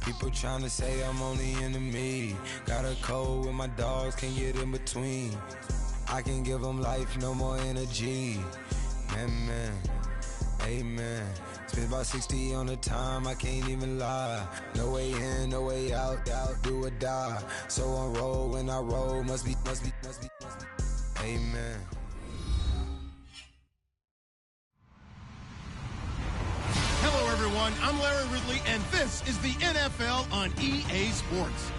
People trying to say I'm on the enemy. Got a code with my dogs, can't get in between. I can give them life, no more energy. Man, amen. Spent about 60 on the time, I can't even lie. No way in, no way out, do or die. So on roll, when I roll, must be. Amen. Hello, everyone. I'm Larry Ridley, and this is the NFL on EA Sports.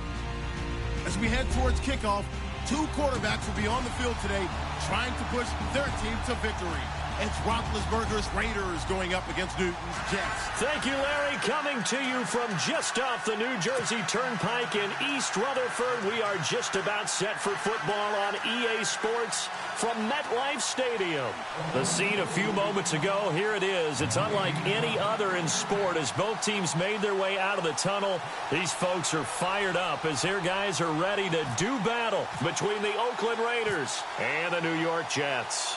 As we head towards kickoff, two quarterbacks will be on the field today trying to push their team to victory. It's Roethlisberger's Raiders going up against Newton's Jets. Thank you, Larry. Coming to you from just off the New Jersey Turnpike in East Rutherford, we are just about set for football on EA Sports from MetLife Stadium. The scene a few moments ago, here it is. It's unlike any other in sport as both teams made their way out of the tunnel. These folks are fired up as their guys are ready to do battle between the Oakland Raiders and the New York Jets.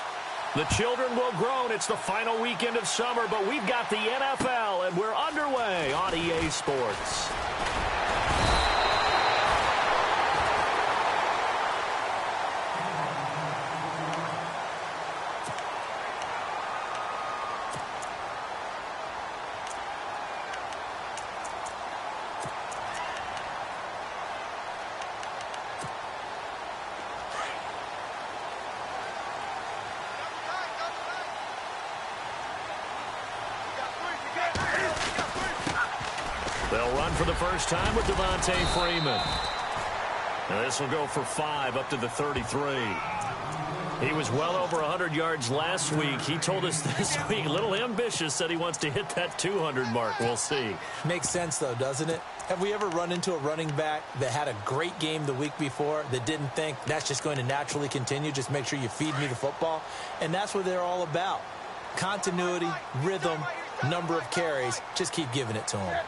The children will groan. It's the final weekend of summer, but we've got the NFL, and we're underway on EA Sports. They'll run for the first time with Devontae Freeman. And this will go for 5 up to the 33. He was well over 100 yards last week. He told us this week, a little ambitious, said he wants to hit that 200 mark. We'll see. Makes sense, though, doesn't it? Have we ever run into a running back that had a great game the week before that didn't think that's just going to naturally continue? Just make sure you feed me the football. And that's what they're all about. Continuity, rhythm, number of carries. Just keep giving it to him.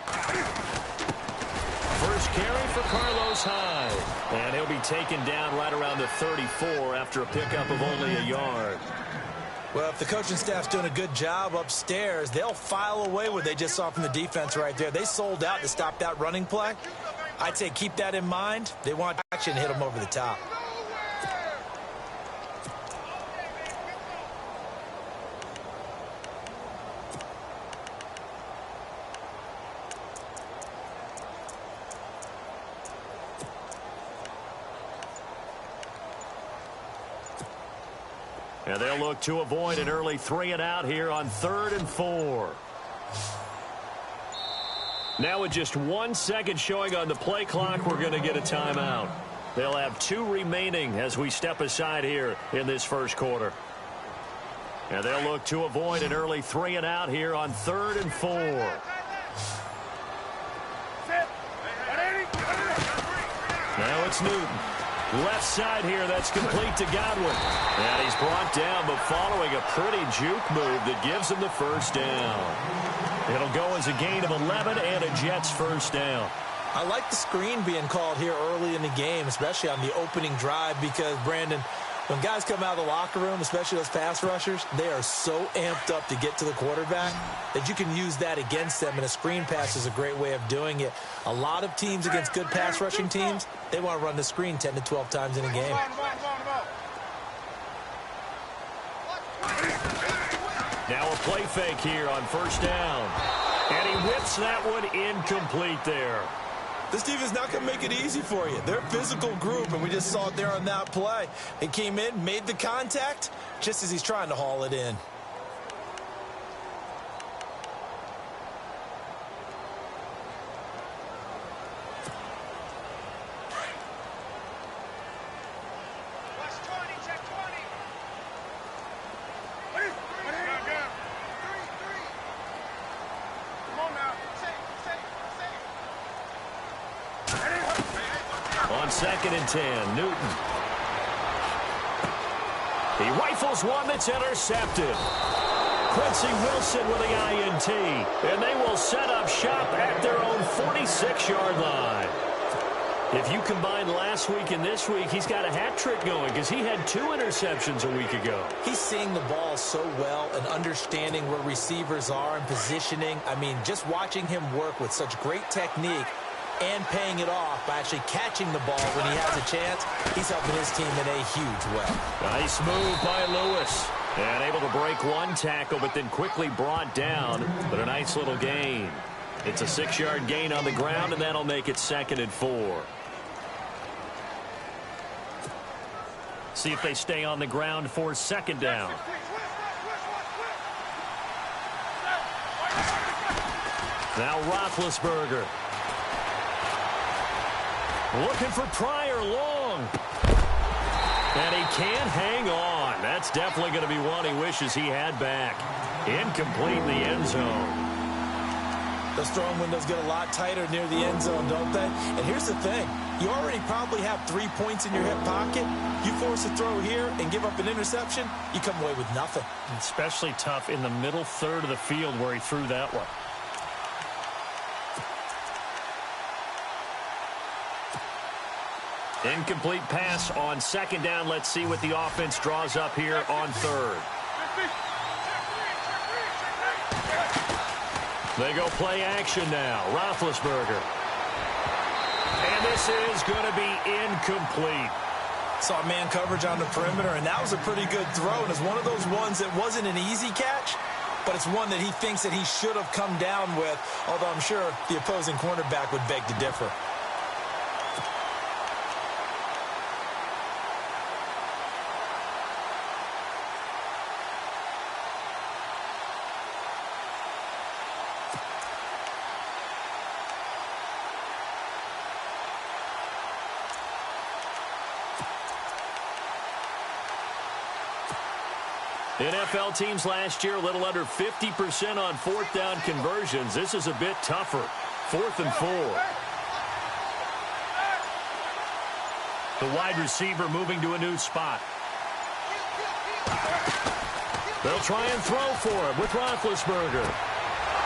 First carry for Carlos Hyde. And he'll be taken down right around the 34 after a pickup of only a yard. Well, if the coaching staff's doing a good job upstairs, they'll file away what they just saw from the defense right there. They sold out to stop that running play. I'd say keep that in mind. They want action to hit them over the top. And they'll look to avoid an early 3-and-out here on 3rd and 4. Now with just 1 second showing on the play clock, we're going to get a timeout. They'll have 2 remaining as we step aside here in this first quarter. And they'll look to avoid an early 3-and-out here on 3rd and 4. Now it's Newton. Left side here, that's complete to Godwin. And he's brought down, but following a pretty juke move that gives him the first down. It'll go as a gain of 11 and a Jets first down. I like the screen being called here early in the game, especially on the opening drive, because, Brandon, when guys come out of the locker room, especially those pass rushers, they are so amped up to get to the quarterback that you can use that against them, and a screen pass is a great way of doing it. A lot of teams against good pass rushing teams, they want to run the screen 10 to 12 times in a game. Now a play fake here on first down. And he whips that one incomplete there. This defense is not going to make it easy for you. They're a physical group, and we just saw it there on that play. He came in, made the contact, just as he's trying to haul it in. On 2nd and 10, Newton. He rifles one that's intercepted. Quincy Wilson with the INT. And they will set up shop at their own 46-yard line. If you combine last week and this week, he's got a hat trick going because he had 2 interceptions a week ago. He's seeing the ball so well and understanding where receivers are and positioning. I mean, just watching him work with such great technique, and paying it off by actually catching the ball when he has a chance. He's helping his team in a huge way. Nice move by Lewis. And able to break one tackle, but then quickly brought down. But a nice little gain. It's a 6-yard gain on the ground, and that'll make it 2nd and 4. See if they stay on the ground for 2nd down. Now Roethlisberger. Looking for Pryor long. And he can't hang on. That's definitely going to be one he wishes he had back. Incomplete in the end zone. Those throwing windows get a lot tighter near the end zone, don't they? And here's the thing. You already probably have 3 points in your hip pocket. You force a throw here and give up an interception, you come away with nothing. Especially tough in the middle third of the field where he threw that one. Incomplete pass on 2nd down. Let's see what the offense draws up here on 3rd. They go play action now. Roethlisberger. And this is going to be incomplete. Saw man coverage on the perimeter, and that was a pretty good throw. And it's one of those ones that wasn't an easy catch, but it's one that he thinks that he should have come down with, although I'm sure the opposing cornerback would beg to differ. NFL teams last year a little under 50% on 4th down conversions. This is a bit tougher. 4th and 4. The wide receiver moving to a new spot. They'll try and throw for him with Roethlisberger.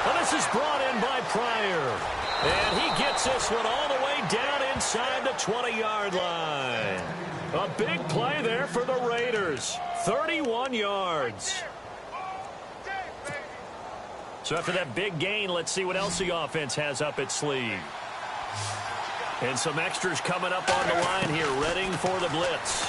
And this is brought in by Pryor. And he gets this one all the way down inside the 20-yard line. A big play there for the Raiders. 31 yards. So after that big gain, let's see what else the offense has up its sleeve. And some extras coming up on the line here, readying for the blitz.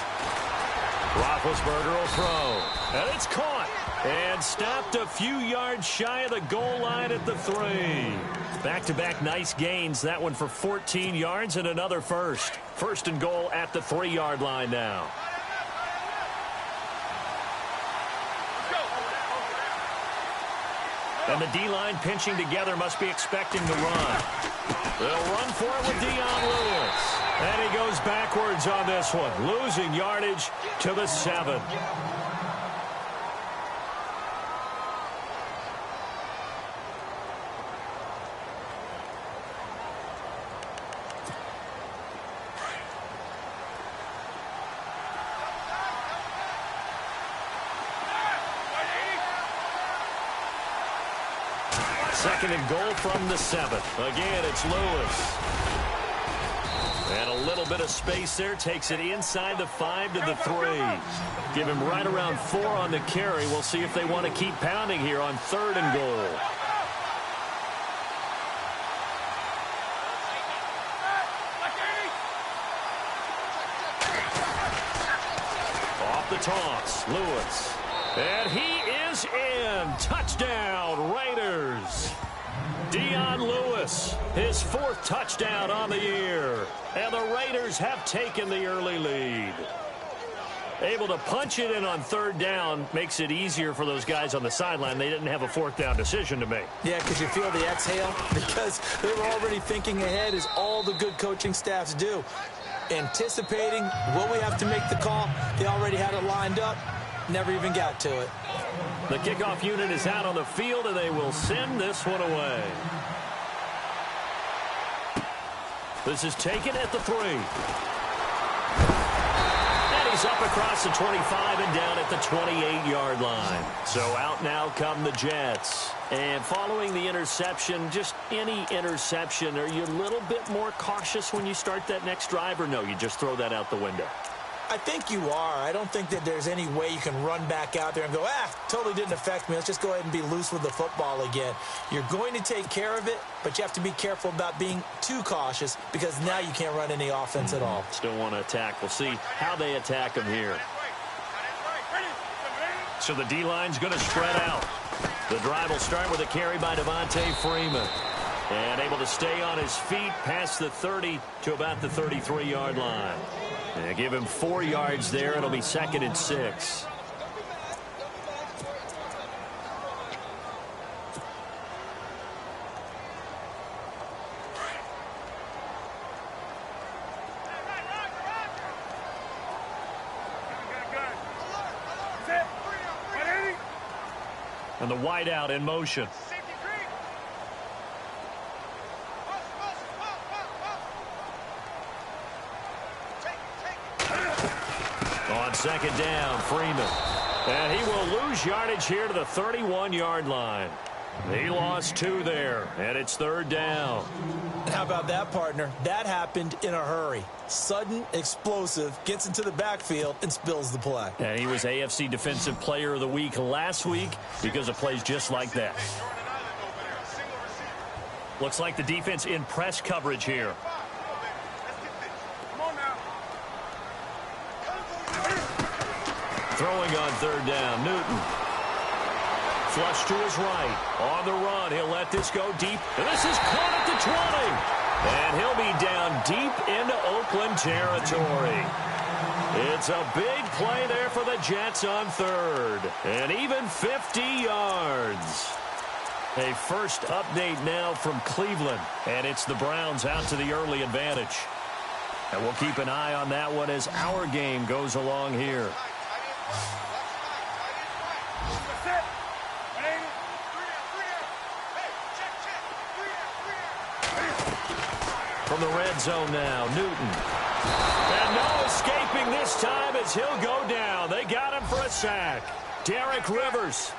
Roethlisberger will throw. And it's caught. And stopped a few yards shy of the goal line at the 3. Back-to-back nice gains. That one for 14 yards and another first. 1st and goal at the 3-yard line now. And the D-line pinching together must be expecting to run. They'll run for it with Dion Lewis. And he goes backwards on this one, losing yardage to the 7. Second and goal from the 7. Again, it's Lewis. And a little bit of space there. Takes it inside the 5 to the 3. Give him right around 4 on the carry. We'll see if they want to keep pounding here on 3rd and goal. Off the toss, Lewis. And he is in. Touchdown, Raiders. Dion Lewis, his 4th touchdown on the year. And the Raiders have taken the early lead. Able to punch it in on 3rd down makes it easier for those guys on the sideline. They didn't have a 4th down decision to make. Yeah, because you feel the exhale, because they were already thinking ahead, as all the good coaching staffs do. Anticipating, will we have to make the call? They already had it lined up. Never even got to it. The kickoff unit is out on the field, and they will send this one away. This is taken at the 3. And he's up across the 25 and down at the 28-yard line. So out now come the Jets. And following the interception, just any interception, are you a little bit more cautious when you start that next drive, or no, you just throw that out the window? I think you are. I don't think that there's any way you can run back out there and go, totally didn't affect me. Let's just go ahead and be loose with the football again. You're going to take care of it, but you have to be careful about being too cautious because now you can't run any offense at all. Still want to attack. We'll see how they attack him here. So the D-line's going to spread out. The drive will start with a carry by Devontae Freeman. And able to stay on his feet past the 30 to about the 33-yard line. And give him 4 yards there. It'll be 2nd and 6. And the wideout in motion. On 2nd down, Freeman. And he will lose yardage here to the 31-yard line. He lost 2 there, and it's 3rd down. And how about that, partner? That happened in a hurry. Sudden, explosive, gets into the backfield, and spills the play. And he was AFC Defensive Player of the Week last week because of plays just like that. Looks like the defense in press coverage here. Throwing on 3rd down, Newton. Flush to his right. On the run, he'll let this go deep. And this is caught at the 20. And he'll be down deep into Oakland territory. It's a big play there for the Jets on 3rd. And even 50 yards. A first update now from Cleveland. And it's the Browns out to the early advantage. And we'll keep an eye on that one as our game goes along here. From the red zone now, Newton. And no escaping this time as he'll go down. They got him for a sack. Derek Rivers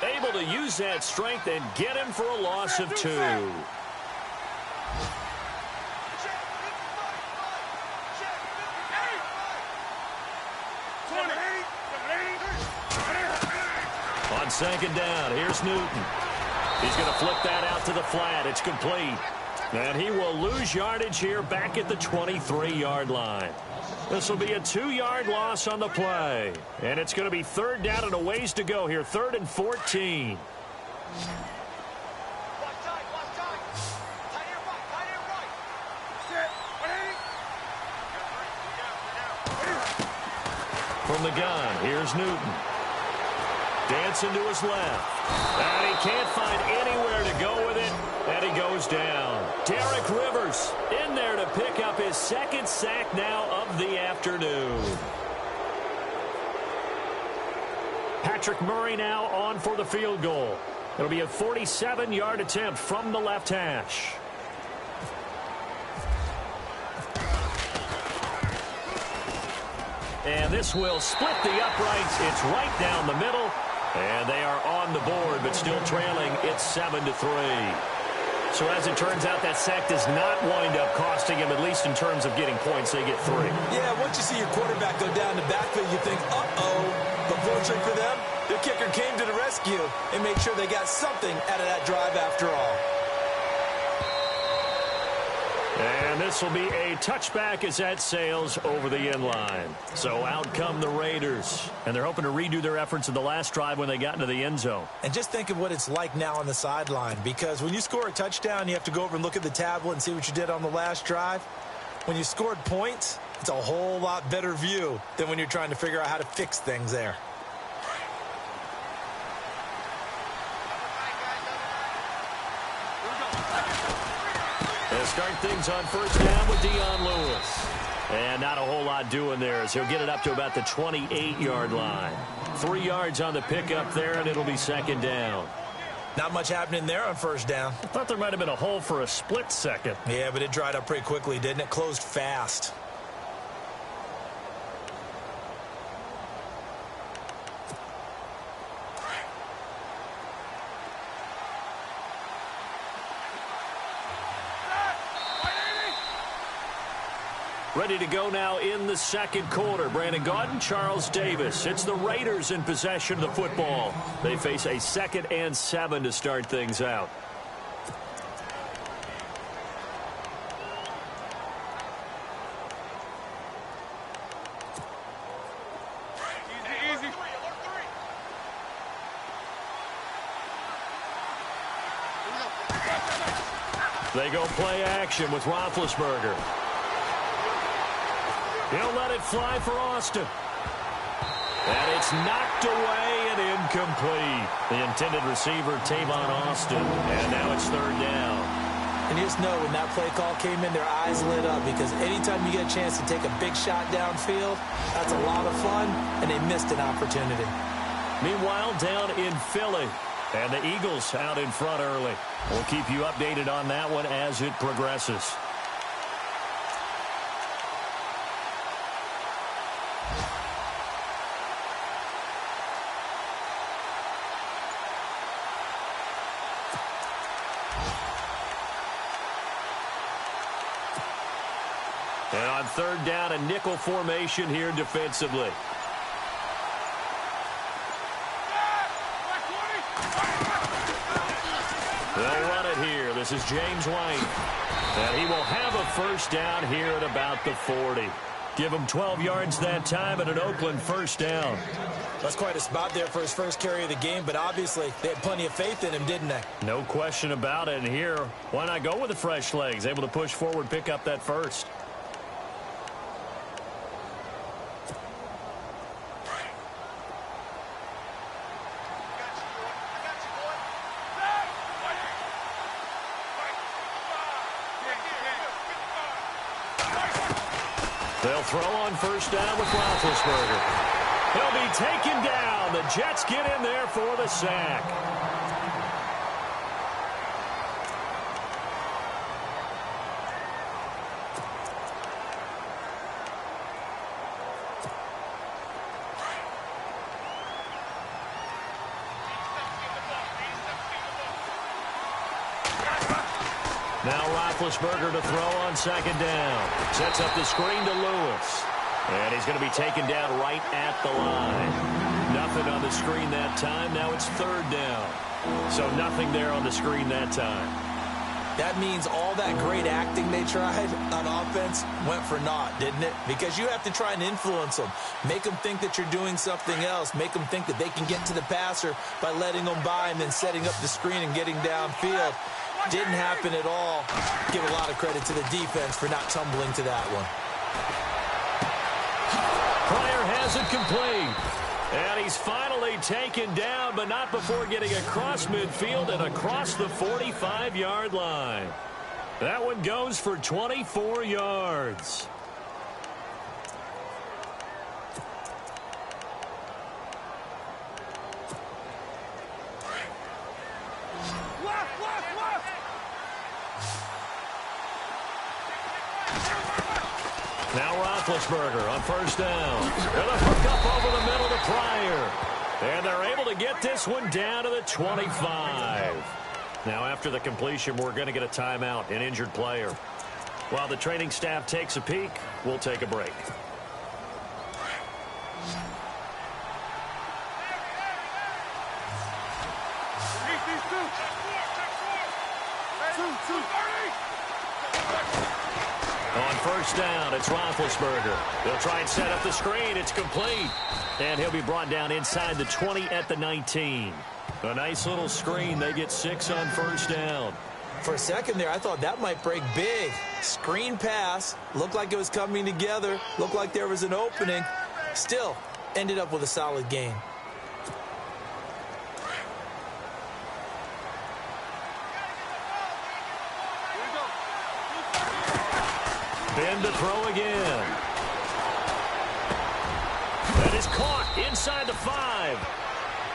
able to use that strength and get him for a loss of 2. On 2nd down, here's Newton. He's going to flip that out to the flat. It's complete. And he will lose yardage here back at the 23-yard line. This will be a 2-yard loss on the play. And it's going to be 3rd down and a ways to go here. 3rd and 14. From the gun, here's Newton. Dancing to his left. And he can't find anywhere to go with it. And he goes down. Derek Rivers in there to pick up his 2nd sack now of the afternoon. Patrick Murray now on for the field goal. It'll be a 47-yard attempt from the left hash. And this will split the uprights. It's right down the middle. And they are on the board, but still trailing. It's 7-3. So as it turns out, that sack does not wind up costing him, at least in terms of getting points. They get 3. Yeah, once you see your quarterback go down the backfield, you think, uh-oh. But fortunately for them, their kicker came to the rescue and made sure they got something out of that drive after all. And this will be a touchback as that sails over the end line. So out come the Raiders. And they're hoping to redo their efforts in the last drive when they got into the end zone. And just think of what it's like now on the sideline. Because when you score a touchdown, you have to go over and look at the tablet and see what you did on the last drive. When you scored points, it's a whole lot better view than when you're trying to figure out how to fix things there. They'll start things on 1st down with Dion Lewis. And not a whole lot doing there as he'll get it up to about the 28-yard line. 3 yards on the pickup there, and it'll be 2nd down. Not much happening there on 1st down. I thought there might have been a hole for a split second. Yeah, but it dried up pretty quickly, didn't it? Closed fast. Ready to go now in the second quarter. Brandon Gaudin, Charles Davis. It's the Raiders in possession of the football. They face a 2nd and 7 to start things out. They go play action with Roethlisberger. He'll let it fly for Austin. And it's knocked away and incomplete. The intended receiver, Tavon Austin. And now it's 3rd down. And you just know when that play call came in, their eyes lit up, because anytime you get a chance to take a big shot downfield, that's a lot of fun, and they missed an opportunity. Meanwhile, down in Philly, and the Eagles out in front early. We'll keep you updated on that one as it progresses. And on 3rd down, a nickel formation here defensively. They'll run it here. This is James White. And he will have a 1st down here at about the 40. Give him 12 yards that time and an Oakland 1st down. That's quite a spot there for his first carry of the game, but obviously they had plenty of faith in him, didn't they? No question about it. And here, why not go with the fresh legs? Able to push forward, pick up that 1st. They'll throw on 1st down with Roethlisberger. He'll be taken down. The Jets get in there for the sack. Now Roethlisberger to throw on 2nd down. Sets up the screen to Lewis. And he's going to be taken down right at the line. Nothing on the screen that time. Now it's 3rd down. So nothing there on the screen that time. That means all that great acting they tried on offense went for naught, didn't it? Because you have to try and influence them. Make them think that you're doing something else. Make them think that they can get to the passer by letting them by and then setting up the screen and getting downfield. Didn't happen at all. Give a lot of credit to the defense for not tumbling to that one. Pryor has it complete. And he's finally taken down, but not before getting across midfield and across the 45-yard line. That one goes for 24 yards. Now Roethlisberger on 1st down. With a hook up over the middle to Pryor. And they're able to get this one down to the 25. Now after the completion, we're going to get a timeout, an injured player. While the training staff takes a peek, we'll take a break. On 1st down, it's Roethlisberger. They'll try and set up the screen. It's complete. And he'll be brought down inside the 20 at the 19. A nice little screen. They get 6 on 1st down. For a second there, I thought that might break big. Screen pass. Looked like it was coming together. Looked like there was an opening. Still, ended up with a solid game. Ben to throw again. That is caught inside the 5.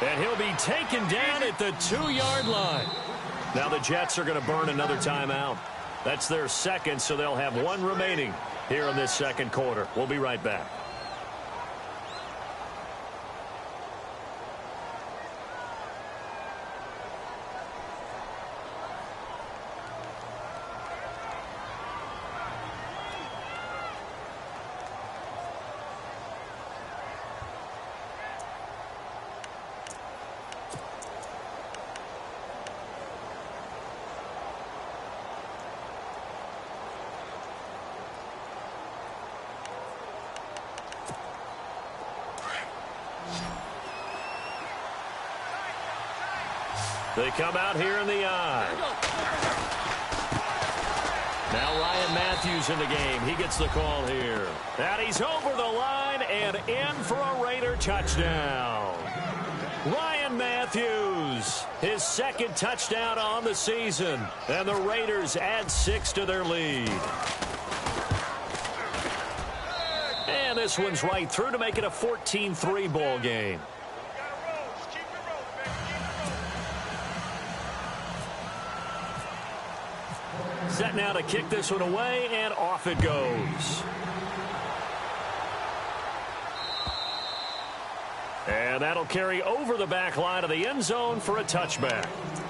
And he'll be taken down at the 2-yard line. Now the Jets are going to burn another timeout. That's their 2nd, so they'll have 1 remaining here in this 2nd quarter. We'll be right back. They come out here in the eye. Now Ryan Matthews in the game. He gets the call here. And he's over the line and in for a Raider touchdown. Ryan Matthews, his second touchdown on the season. And the Raiders add 6 to their lead. And this one's right through to make it a 14-3 ball game. Set now to kick this one away, and off it goes. And that'll carry over the back line of the end zone for a touchback.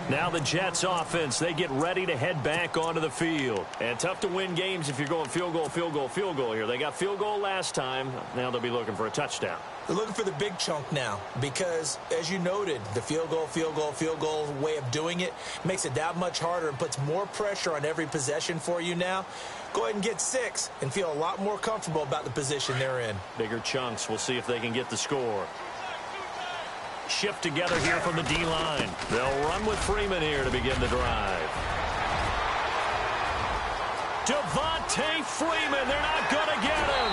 Now the Jets offense, they get ready to head back onto the field. And tough to win games if you're going field goal, field goal, field goal here. They got field goal last time. Now they'll be looking for a touchdown. They're looking for the big chunk now because, as you noted, the field goal way of doing it makes it that much harder and puts more pressure on every possession for you now. Go ahead and get 6 and feel a lot more comfortable about the position they're in. Bigger chunks. We'll see if they can get the score. Shift together here from the D-line. They'll run with Freeman here to begin the drive. Devontae Freeman, they're not going to get him.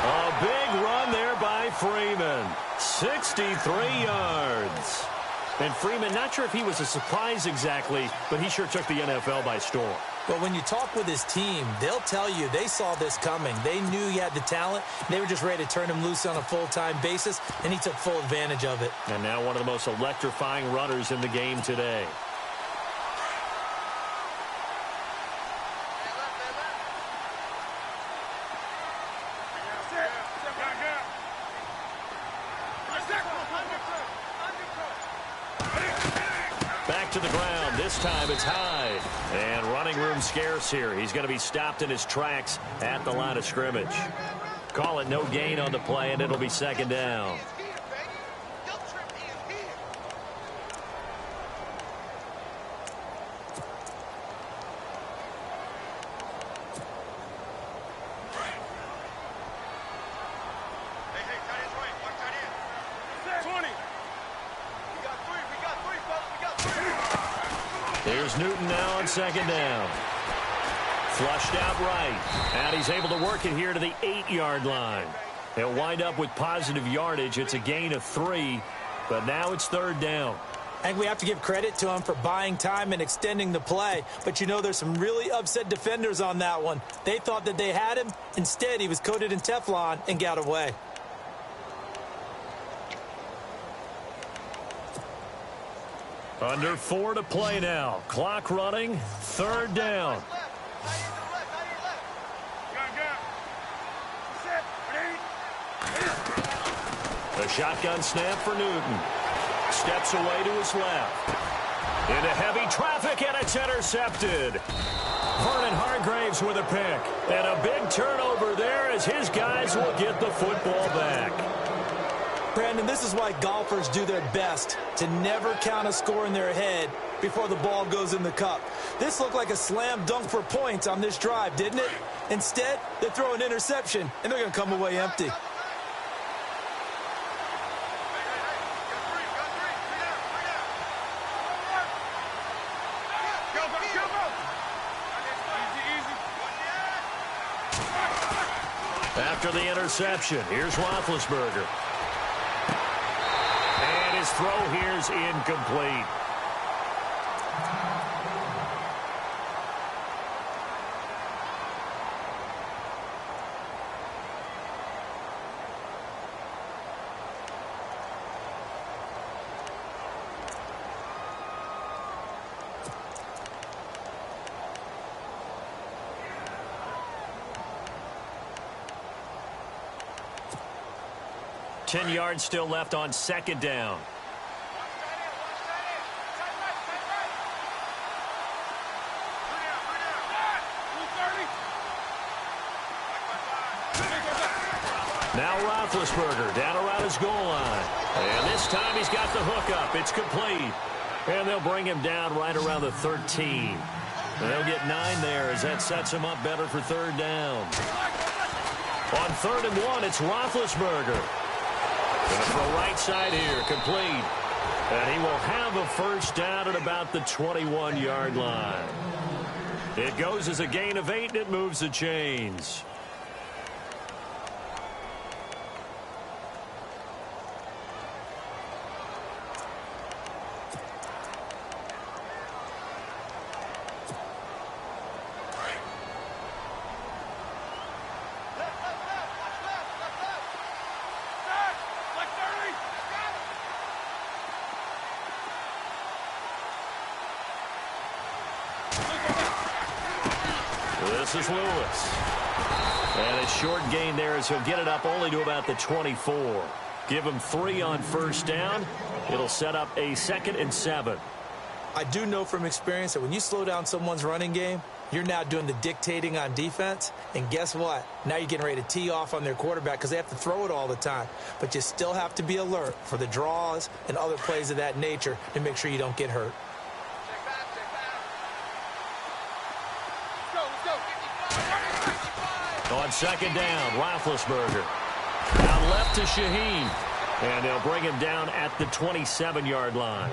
A big run there by Freeman. 63 yards. And Freeman, not sure if he was a surprise exactly, but he sure took the NFL by storm. But when you talk with his team, they'll tell you they saw this coming. They knew he had the talent. They were just ready to turn him loose on a full-time basis, and he took full advantage of it. And now one of the most electrifying runners in the game today. Back to the ground. This time it's Hyde. And running room scarce here. He's going to be stopped in his tracks at the line of scrimmage. Call it no gain on the play, and it'll be second down. Here's Newton now on second down. Flushed out right. And he's able to work it here to the 8-yard line. He'll wind up with positive yardage. It's a gain of 3, but now it's third down. I think we have to give credit to him for buying time and extending the play. But, you know, there's some really upset defenders on that one. They thought that they had him. Instead, he was coated in Teflon and got away. Under 4 to play now. Clock running. Third down. A shotgun snap for Newton. Steps away to his left. Into heavy traffic, and it's intercepted. Vernon Hargraves with a pick. And a big turnover there as his guys will get the football back. Brandon, this is why golfers do their best to never count a score in their head before the ball goes in the cup. This looked like a slam dunk for points on this drive, didn't it? Instead, they throw an interception, and they're going to come away empty. After the interception, here's Roethlisberger. And his throw here's incomplete. Ten yards still left on second down. Now Roethlisberger down around his goal line. And this time he's got the hook up. It's complete. And they'll bring him down right around the 13. And they'll get 9 there as that sets him up better for third down. On 3rd and 1, it's Roethlisberger. Gonna throw right side here, complete. And he will have a first down at about the 21-yard line. It goes as a gain of 8, and it moves the chains. This is Lewis. And a short gain there as he'll get it up only to about the 24. Give him 3 on first down. It'll set up a 2nd and 7. I do know from experience that when you slow down someone's running game, you're now doing the dictating on defense. And guess what? Now you're getting ready to tee off on their quarterback because they have to throw it all the time. But you still have to be alert for the draws and other plays of that nature to make sure you don't get hurt. On second down, Roethlisberger. Down left to Shaheen. And they'll bring him down at the 27-yard line.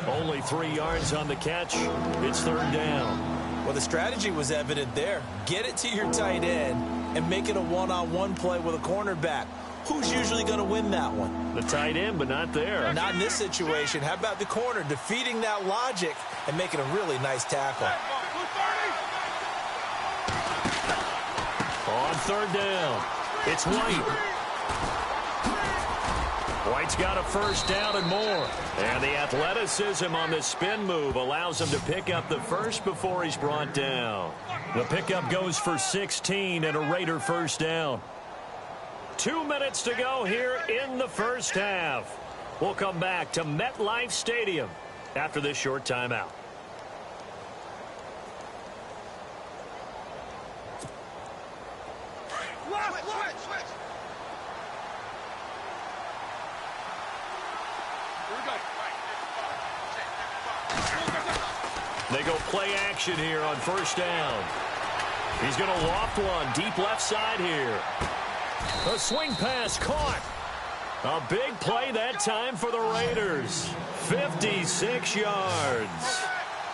Only 3 yards on the catch. It's 3rd down. Well, the strategy was evident there. Get it to your tight end and make it a one-on-one play with a cornerback. Who's usually going to win that one? The tight end, but not there. Not in this situation. How about the corner defeating that logic and making a really nice tackle? On 3rd down, it's White. White's got a first down and more. And the athleticism on the spin move allows him to pick up the first before he's brought down. The pickup goes for 16 and a Raider first down. 2 minutes to go here in the first half. We'll come back to MetLife Stadium after this short timeout. They go play action here on first down. He's going to loft one deep left side here. A swing pass caught. A big play that time for the Raiders. 56 yards.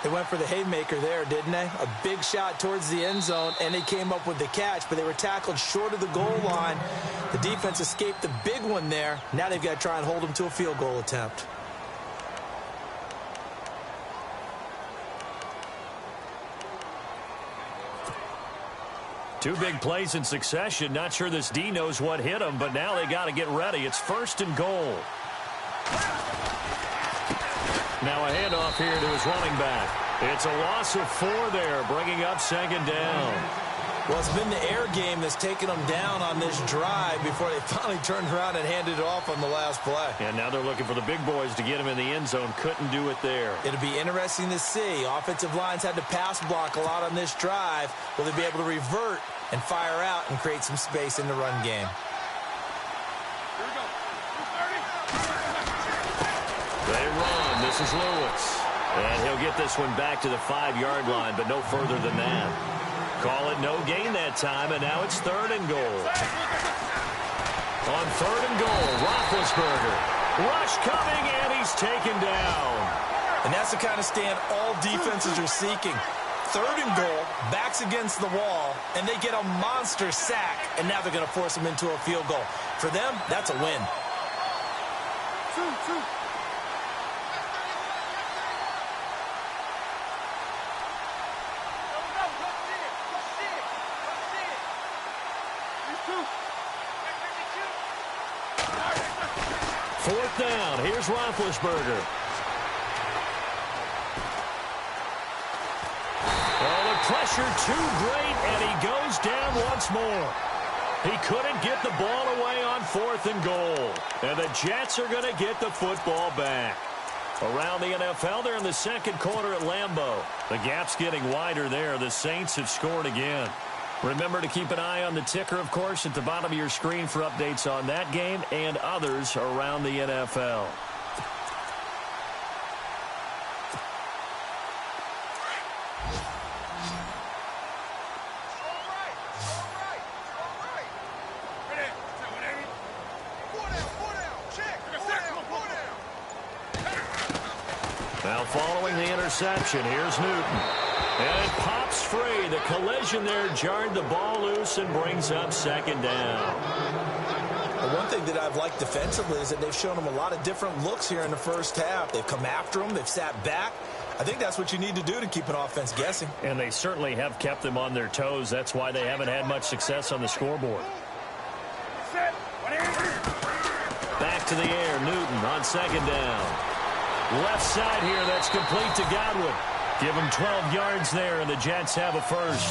They went for the haymaker there, didn't they? A big shot towards the end zone, and they came up with the catch, but they were tackled short of the goal line. The defense escaped the big one there. Now they've got to try and hold them to a field goal attempt. Two big plays in succession. Not sure this D knows what hit him, but now they got to get ready. It's 1st and goal. Now a handoff here to his running back. It's a loss of 4 there, bringing up 2nd down. Well, it's been the air game that's taken them down on this drive before they finally turned around and handed it off on the last play. And now they're looking for the big boys to get him in the end zone. Couldn't do it there. It'll be interesting to see. Offensive lines had to pass block a lot on this drive. Will they be able to revert and fire out and create some space in the run game? They run. This is Lewis. And he'll get this one back to the 5-yard line, but no further than that. Call it no gain that time, and now it's 3rd and goal. On 3rd and goal, Roethlisberger. Rush coming, and he's taken down. And that's the kind of stand all defenses are seeking. 3rd and goal, backs against the wall, and they get a monster sack, and now they're going to force them into a field goal. For them, that's a win. Fourth down. Here's Roethlisberger. Oh, the pressure too great, and he goes down once more. He couldn't get the ball away on 4th and goal. And the Jets are going to get the football back. Around the NFL, they're in the 2nd quarter at Lambeau. The gap's getting wider there. The Saints have scored again. Remember to keep an eye on the ticker, of course, at the bottom of your screen for updates on that game and others around the NFL. Now, following the interception, here's Newton. And it pops free. The collision there jarred the ball loose and brings up second down. Well, one thing that I've liked defensively is that they've shown them a lot of different looks here in the first half. They've come after them. They've sat back. I think that's what you need to do to keep an offense guessing. And they certainly have kept them on their toes. That's why they haven't had much success on the scoreboard. Back to the air, Newton on second down. Left side here, that's complete to Godwin. Give him 12 yards there, and the Jets have a first.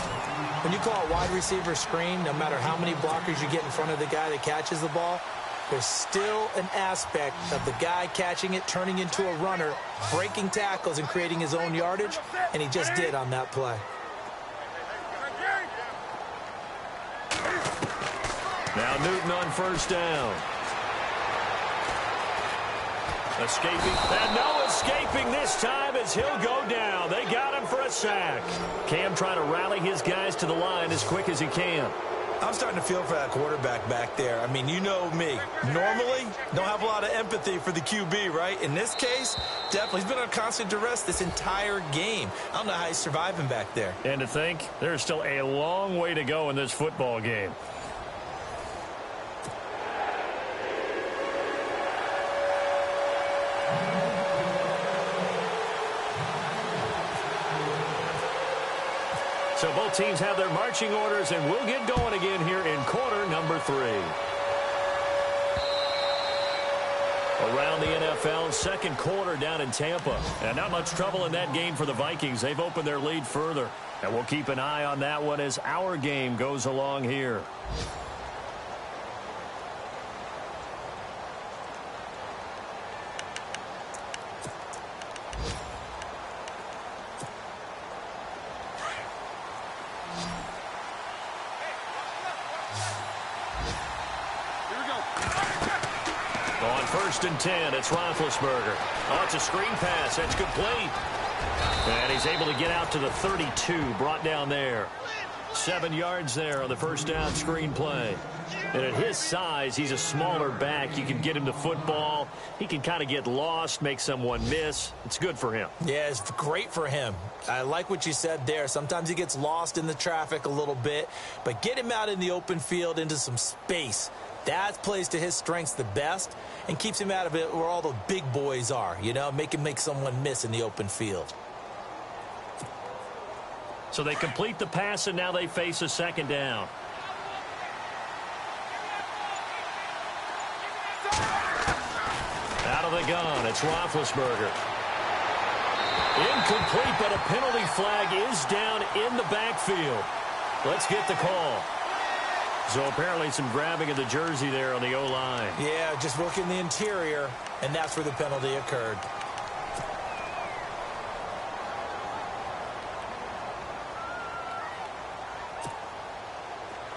When you call a wide receiver screen, no matter how many blockers you get in front of the guy that catches the ball, there's still an aspect of the guy catching it, turning into a runner, breaking tackles and creating his own yardage, and he just did on that play. Now Newton on first down. Escaping, and no escaping this time as he'll go down. They got him for a sack. Cam trying to rally his guys to the line as quick as he can. I'm starting to feel for that quarterback back there. I mean, you know me. Normally, don't have a lot of empathy for the QB, right? In this case, definitely. He's been on constant duress this entire game. I don't know how he's surviving back there. And to think, there's still a long way to go in this football game. So both teams have their marching orders, and we'll get going again here in quarter number 3. Around the NFL, second quarter down in Tampa. And not much trouble in that game for the Vikings. They've opened their lead further. And we'll keep an eye on that one as our game goes along here. First and 10, it's Roethlisberger. Oh, it's a screen pass. That's complete. And he's able to get out to the 32, brought down there. 7 yards there on the first down screen play. And at his size, he's a smaller back. You can get him the football. He can kind of get lost, make someone miss. It's good for him. Yeah, it's great for him. I like what you said there. Sometimes he gets lost in the traffic a little bit. But get him out in the open field into some space. That plays to his strengths the best and keeps him out of it where all the big boys are, you know, make him make someone miss in the open field. So they complete the pass, and now they face a second down. Out of the gun, it's Roethlisberger. Incomplete, but a penalty flag is down in the backfield. Let's get the call. So apparently some grabbing of the jersey there on the O-line. Yeah, just working the interior, and that's where the penalty occurred.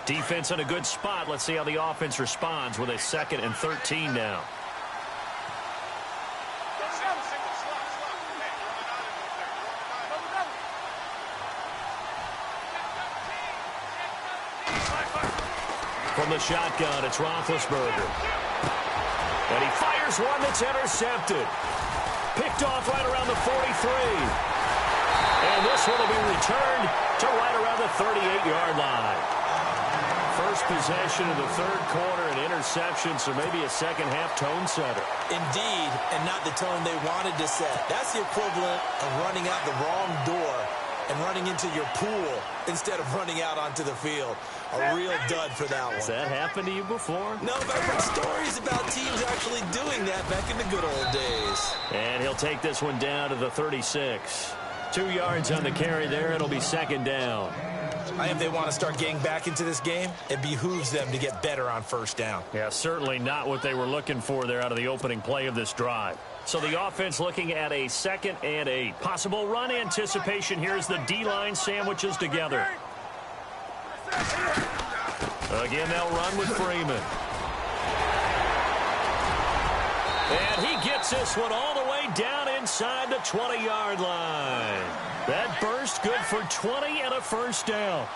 Defense in a good spot. Let's see how the offense responds with a 2nd and 13 now. From the shotgun, it's Roethlisberger. And he fires one that's intercepted. Picked off right around the 43. And this one will be returned to right around the 38-yard line. First possession of the third quarter, an interception, so maybe a second-half tone setter. Indeed, and not the tone they wanted to set. That's the equivalent of running out the wrong door and running into your pool instead of running out onto the field. A real dud for that one. Has that happened to you before? No, but I've heard stories about teams actually doing that back in the good old days. And he'll take this one down to the 36. 2 yards on the carry there. It'll be second down. If they want to start getting back into this game, it behooves them to get better on first down. Yeah, certainly not what they were looking for there out of the opening play of this drive. So the offense looking at a 2nd and 8. Possible run anticipation. Here's the D-line sandwiches together. Again, they'll run with Freeman. And he gets this one all the way down inside the 20-yard line. That burst good for 20 and a first down.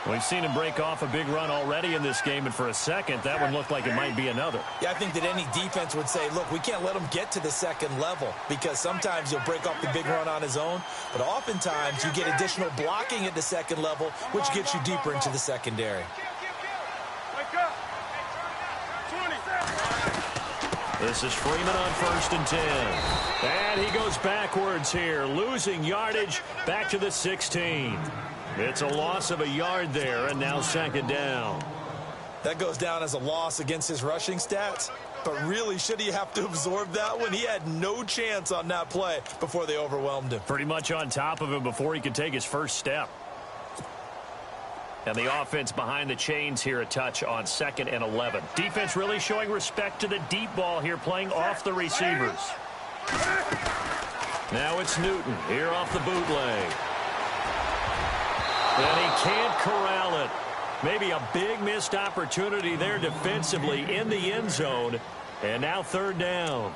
We've seen him break off a big run already in this game, and for a second, that one looked like it might be another. Yeah, I think that any defense would say, look, we can't let him get to the second level because sometimes he'll break off the big run on his own, but oftentimes you get additional blocking at the second level, which gets you deeper into the secondary. This is Freeman on 1st and 10. And he goes backwards here, losing yardage back to the 16. It's a loss of a yard there, and now 2nd down. That goes down as a loss against his rushing stats. But really, should he have to absorb that one? He had no chance on that play before they overwhelmed him. Pretty much on top of him before he could take his first step. And the offense behind the chains here, a touch on 2nd and 11. Defense really showing respect to the deep ball here, playing off the receivers. Now it's Newton here off the bootleg. And he can't corral it. Maybe a big missed opportunity there defensively in the end zone. And now 3rd down.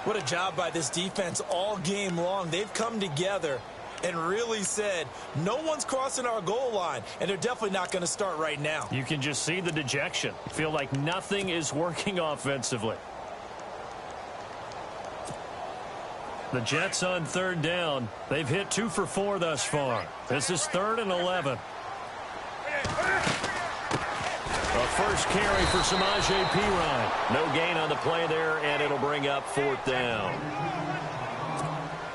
What a job by this defense all game long. They've come together and really said, no one's crossing our goal line, and they're definitely not going to start right now. You can just see the dejection. Feel like nothing is working offensively. The Jets on 3rd down. They've hit 2 for 4 thus far. This is 3rd and 11. A first carry for Samaje Perine. No gain on the play there, and it'll bring up 4th down.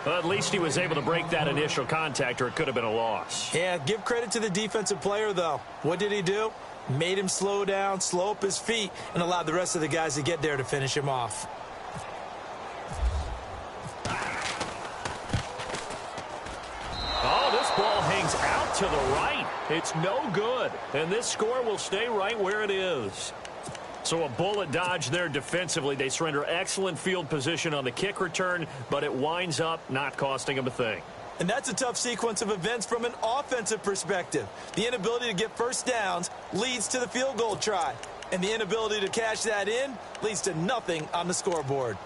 Well, at least he was able to break that initial contact, or it could have been a loss. Yeah, give credit to the defensive player, though. What did he do? Made him slow down, slow up his feet, and allowed the rest of the guys to get there to finish him off. Oh, this ball hangs out to the right. It's no good. And this score will stay right where it is. So a bullet dodge there defensively. They surrender excellent field position on the kick return, but it winds up not costing them a thing. And that's a tough sequence of events from an offensive perspective. The inability to get first downs leads to the field goal try. And the inability to cash that in leads to nothing on the scoreboard.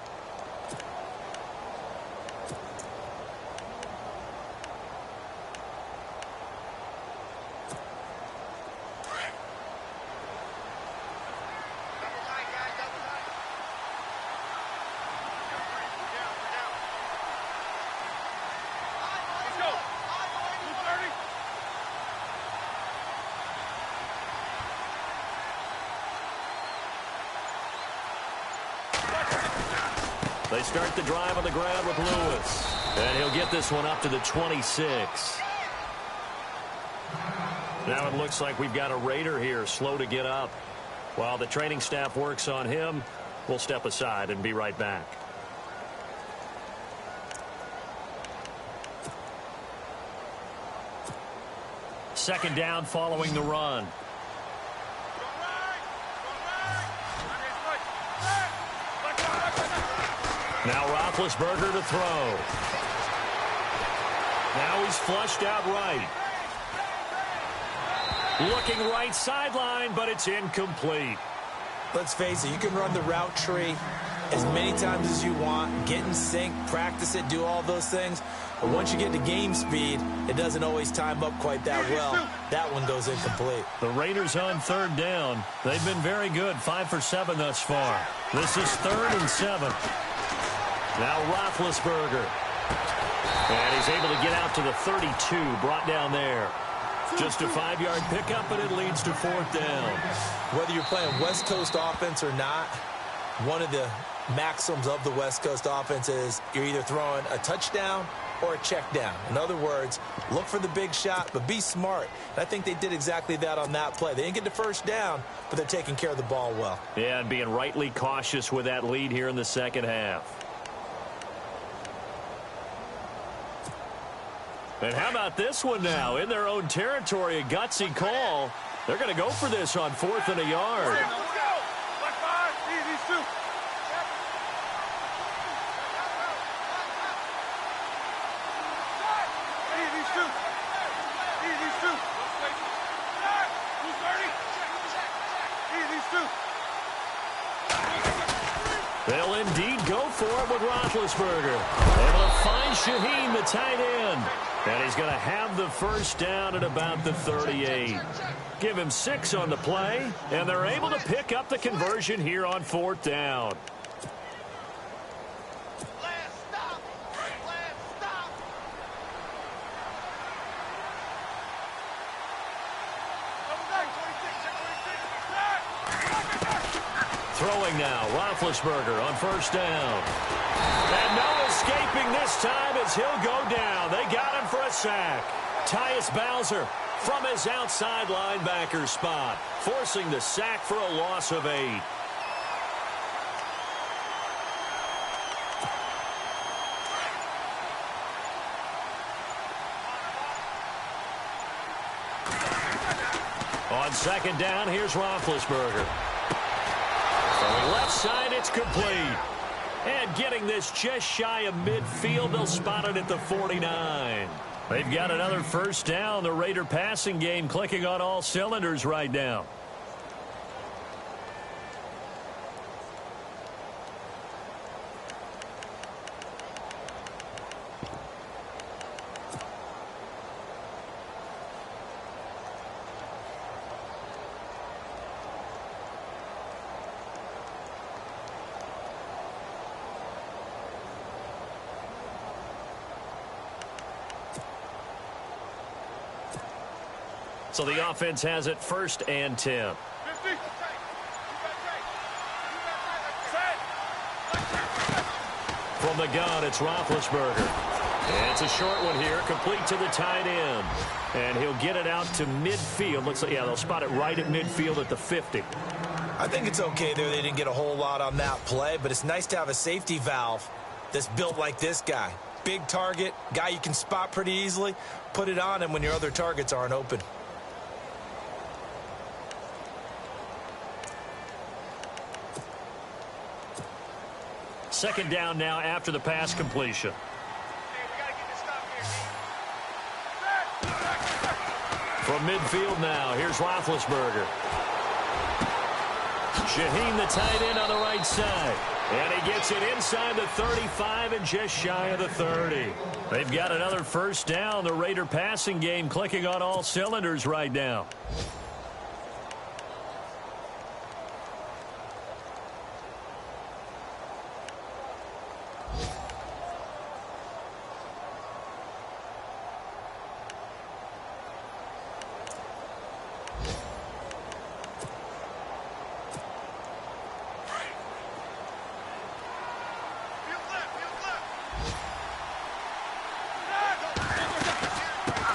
They start the drive on the ground with Lewis. And he'll get this one up to the 26. Now it looks like we've got a Raider here, slow to get up. While the training staff works on him, we'll step aside and be right back. Second down following the run. Now Roethlisberger to throw. Now he's flushed out right. Looking right sideline, but it's incomplete. Let's face it, you can run the route tree as many times as you want, get in sync, practice it, do all those things. But once you get to game speed, it doesn't always time up quite that well. That one goes incomplete. The Raiders on 3rd down. They've been very good, 5 for 7 thus far. This is 3rd and 7. Now Roethlisberger. And he's able to get out to the 32, brought down there. Just a 5-yard pickup, and it leads to 4th down. Whether you're playing West Coast offense or not, one of the maxims of the West Coast offense is you're either throwing a touchdown or a check down. In other words, look for the big shot, but be smart. And I think they did exactly that on that play. They didn't get the first down, but they're taking care of the ball well. Yeah, and being rightly cautious with that lead here in the second half. And how about this one now? In their own territory, a gutsy call. They're going to go for this on 4th and a yard. They'll indeed go for it with Roethlisberger. Able to find Shaheen, the tight end. And he's going to have the first down at about the 38. Give him 6 on the play, and they're able to pick up the conversion here on 4th down. Throwing now, Roethlisberger on 1st down. And no escaping this time as he'll go down. They got him for a sack. Tyus Bowser from his outside linebacker spot, forcing the sack for a loss of 8. On 2nd down, here's Roethlisberger. From the left side, it's complete. And getting this just shy of midfield, they'll spot it at the 49. They've got another 1st down. The Raider passing game clicking on all cylinders right now. So the offense has it 1st and 10. From the gun, it's Roethlisberger. And it's a short one here, complete to the tight end. And he'll get it out to midfield. Looks like, yeah, they'll spot it right at midfield at the 50. I think it's okay there. They didn't get a whole lot on that play, but it's nice to have a safety valve that's built like this guy. Big target, guy you can spot pretty easily. Put it on him when your other targets aren't open. Second down now after the pass completion. From midfield now, here's Roethlisberger. Shaheen, the tight end, on the right side. And he gets it inside the 35 and just shy of the 30. They've got another 1st down. The Raider passing game clicking on all cylinders right now.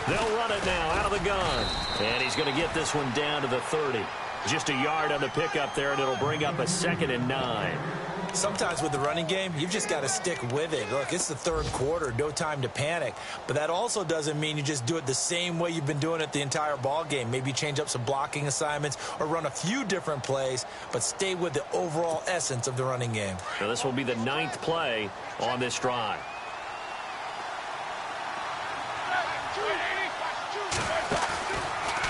They'll run it now out of the gun. And he's going to get this one down to the 30. Just a yard on the pickup there, and it'll bring up a 2nd and 9. Sometimes with the running game, you've just got to stick with it. Look, it's the 3rd quarter, no time to panic. But that also doesn't mean you just do it the same way you've been doing it the entire ball game. Maybe change up some blocking assignments or run a few different plays, but stay with the overall essence of the running game. Now this will be the 9th play on this drive.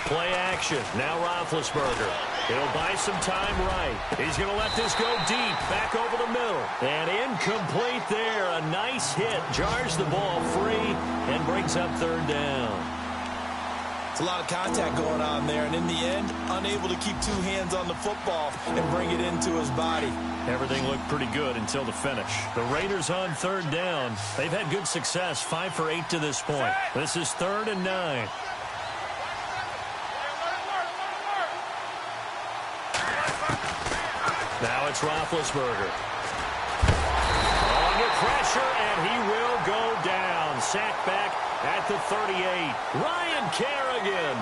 Play action. Now Roethlisberger. He'll buy some time right. He's going to let this go deep. Back over the middle. And incomplete there. A nice hit. Jars the ball free and brings up 3rd down. It's a lot of contact going on there. And in the end, unable to keep 2 hands on the football and bring it into his body. Everything looked pretty good until the finish. The Raiders on 3rd down. They've had good success. 5 for 8 to this point. This is 3rd and 9. Now it's Roethlisberger. Under pressure, and he will go down. Sacked back at the 38. Ryan Kerrigan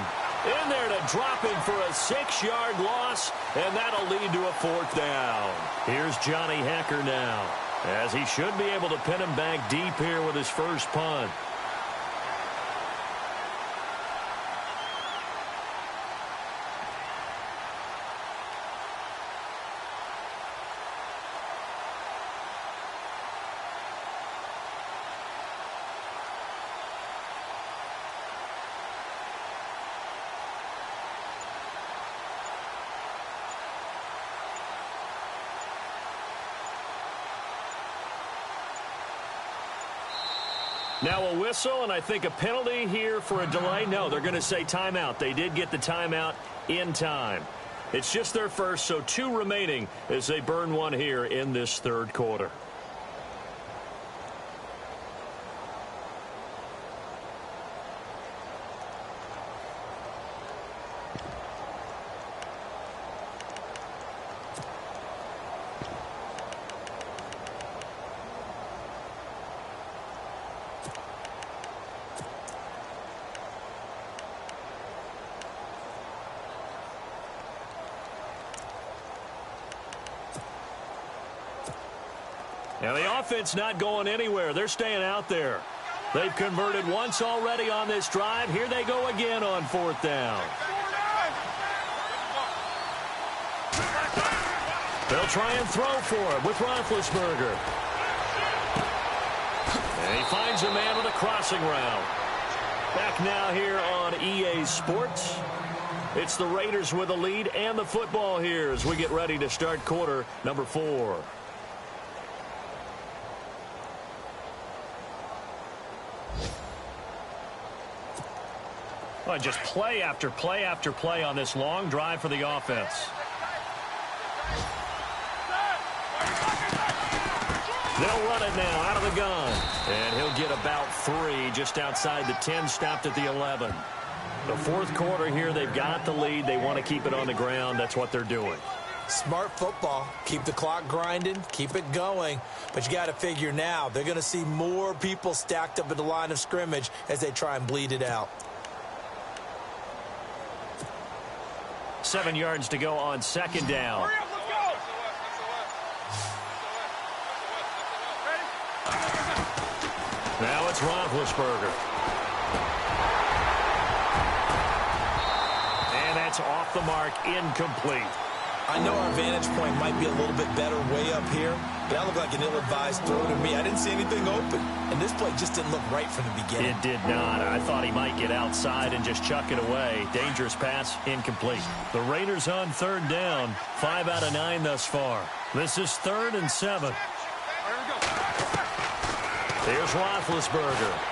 in there to drop him for a 6-yard loss, and that'll lead to a 4th down. Here's Johnny Hecker now, as he should be able to pin him back deep here with his first punt. Now a whistle, and I think a penalty here for a delay. No, they're going to say timeout. They did get the timeout in time. It's just their first, so 2 remaining as they burn one here in this third quarter. Now, the offense not going anywhere. They're staying out there. They've converted once already on this drive. Here they go again on 4th down. They'll try and throw for it with Roethlisberger. And he finds a man with a crossing route. Back now here on EA Sports. It's the Raiders with a lead and the football here as we get ready to start quarter number 4. Well, just play after play after play on this long drive for the offense. They'll run it now out of the gun. And he'll get about 3 just outside the 10, stopped at the 11. The 4th quarter here, they've got the lead. They want to keep it on the ground. That's what they're doing. Smart football. Keep the clock grinding. Keep it going. But you got to figure now, they're going to see more people stacked up at the line of scrimmage as they try and bleed it out. 7 yards to go on 2nd down. Now it's Roethlisberger. And that's off the mark, incomplete. I know our vantage point might be a little bit better way up here, but that looked like an ill-advised throw to me. I didn't see anything open, and this play just didn't look right from the beginning. It did not. I thought he might get outside and just chuck it away. Dangerous pass, incomplete. The Raiders on 3rd down, 5 out of 9 thus far. This is 3rd and 7. Here's Roethlisberger.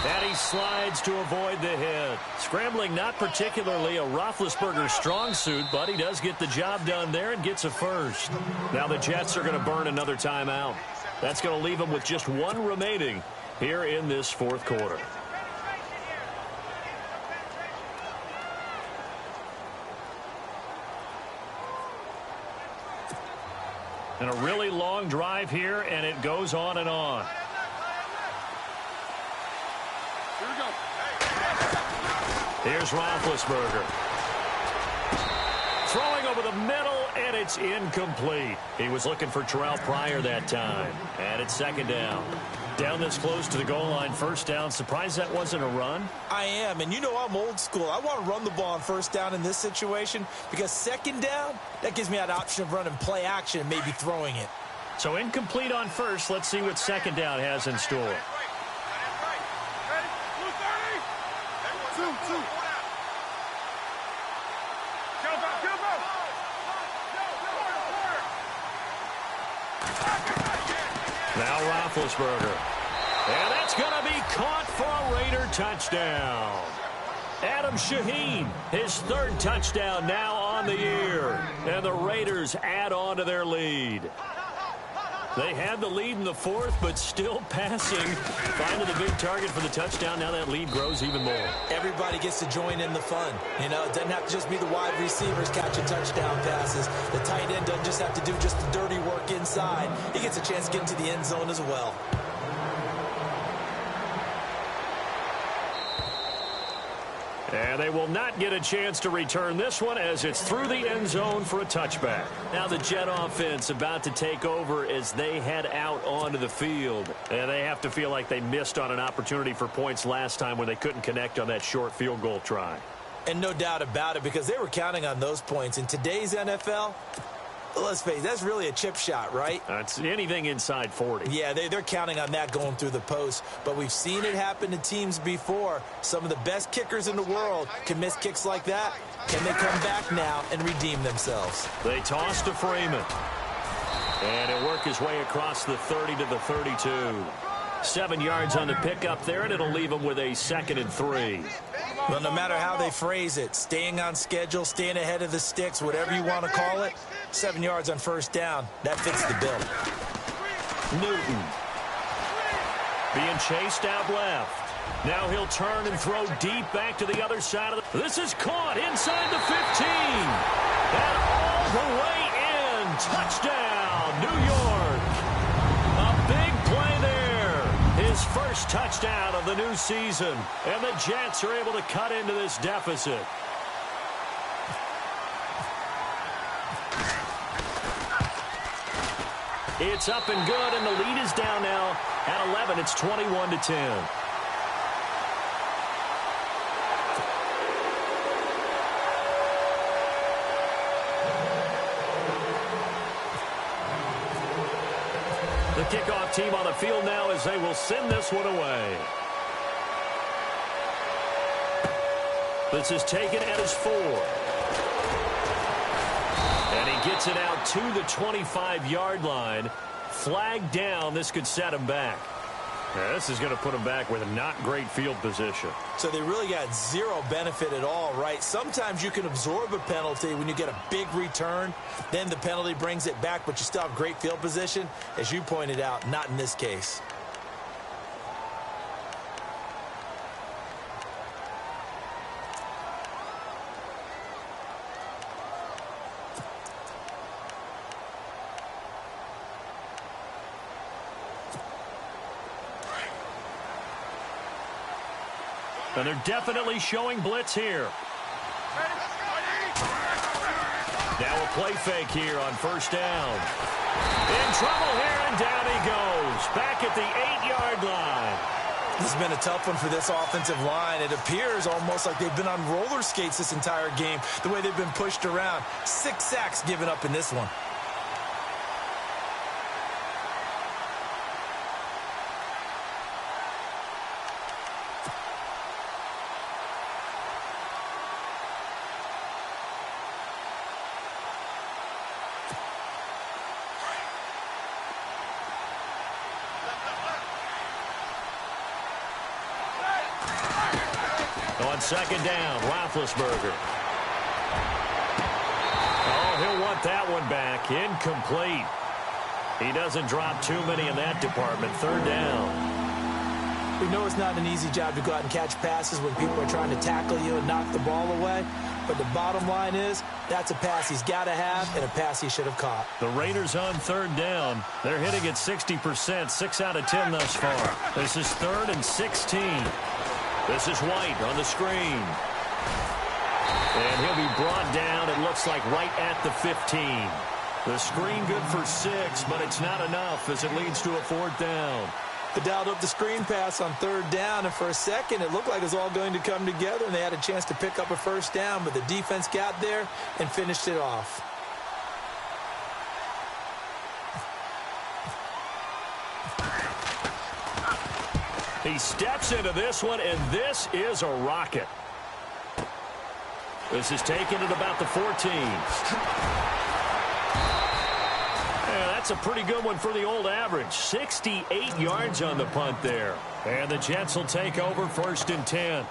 And he slides to avoid the hit. Scrambling not particularly a Roethlisberger strong suit, but he does get the job done there and gets a first. Now the Jets are going to burn another timeout. That's going to leave them with just 1 remaining here in this 4th quarter. And a really long drive here, and it goes on and on. Here's Roethlisberger. Throwing over the middle, and it's incomplete. He was looking for Terrell Pryor that time. And it's 2nd down. Down this close to the goal line, 1st down. Surprised that wasn't a run? I am, and you know I'm old school. I want to run the ball on 1st down in this situation because 2nd down, that gives me that option of running play action and maybe throwing it. So incomplete on 1st. Let's see what 2nd down has in store. Now Roethlisberger. And that's going to be caught for a Raider touchdown. Adam Shaheen, his 3rd touchdown now on the year. And the Raiders add on to their lead. They had the lead in the 4th, but still passing. Finding the big target for the touchdown. Now that lead grows even more. Everybody gets to join in the fun. You know, it doesn't have to just be the wide receivers catching touchdown passes. The tight end doesn't just have to do just the dirty work inside. He gets a chance to get into the end zone as well. And they will not get a chance to return this one as it's through the end zone for a touchback. Now the Jet offense about to take over as they head out onto the field. And they have to feel like they missed on an opportunity for points last time when they couldn't connect on that short field goal try. And no doubt about it, because they were counting on those points. In today's NFL, let's face it, that's really a chip shot, right? It's anything inside 40. Yeah, they're counting on that going through the post. But we've seen it happen to teams before. Some of the best kickers in the world can miss kicks like that. Can they come back now and redeem themselves? They toss to Freeman. And he'll work his way across the 30 to the 32. 7 yards on the pickup there, and it'll leave him with a 2nd and 3. Well, no matter how they phrase it, staying on schedule, staying ahead of the sticks, whatever you want to call it, 7 yards on first down, that fits the bill. Newton being chased out left. Now he'll turn and throw deep back to the other side of the... This is caught inside the 15. And all the way in. Touchdown, New York. A big play there. His first touchdown of the new season. And the Jets are able to cut into this deficit. It's up and good, and the lead is down now at 11. It's 21-10. The kickoff team on the field now as they will send this one away. This is taken at his 4. And he gets it out to the 25-yard line. Flag down. This could set him back. Yeah, this is going to put him back with a not great field position. So they really got zero benefit at all, right? Sometimes you can absorb a penalty when you get a big return. Then the penalty brings it back, but you still have great field position. As you pointed out, not in this case. And they're definitely showing blitz here. Now a play fake here on first down. In trouble here, and down he goes. Back at the 8-yard line. This has been a tough one for this offensive line. It appears almost like they've been on roller skates this entire game, the way they've been pushed around. 6 sacks given up in this one. On second down, Roethlisberger. Oh, he'll want that one back. Incomplete. He doesn't drop too many in that department. Third down. We know it's not an easy job to go out and catch passes when people are trying to tackle you and knock the ball away. But the bottom line is, that's a pass he's got to have and a pass he should have caught. The Raiders on third down. They're hitting at 60%, 6 out of 10 thus far. This is 3rd and 16. This is White on the screen. And he'll be brought down, it looks like, right at the 15. The screen good for 6, but it's not enough as it leads to a 4th down. They dialed up the screen pass on third down, and for a second it looked like it was all going to come together, and they had a chance to pick up a first down, but the defense got there and finished it off. He steps into this one, and this is a rocket. This is taken at about the 14. Yeah, that's a pretty good one for the old average. 68 yards on the punt there. And the Jets will take over 1st and 10.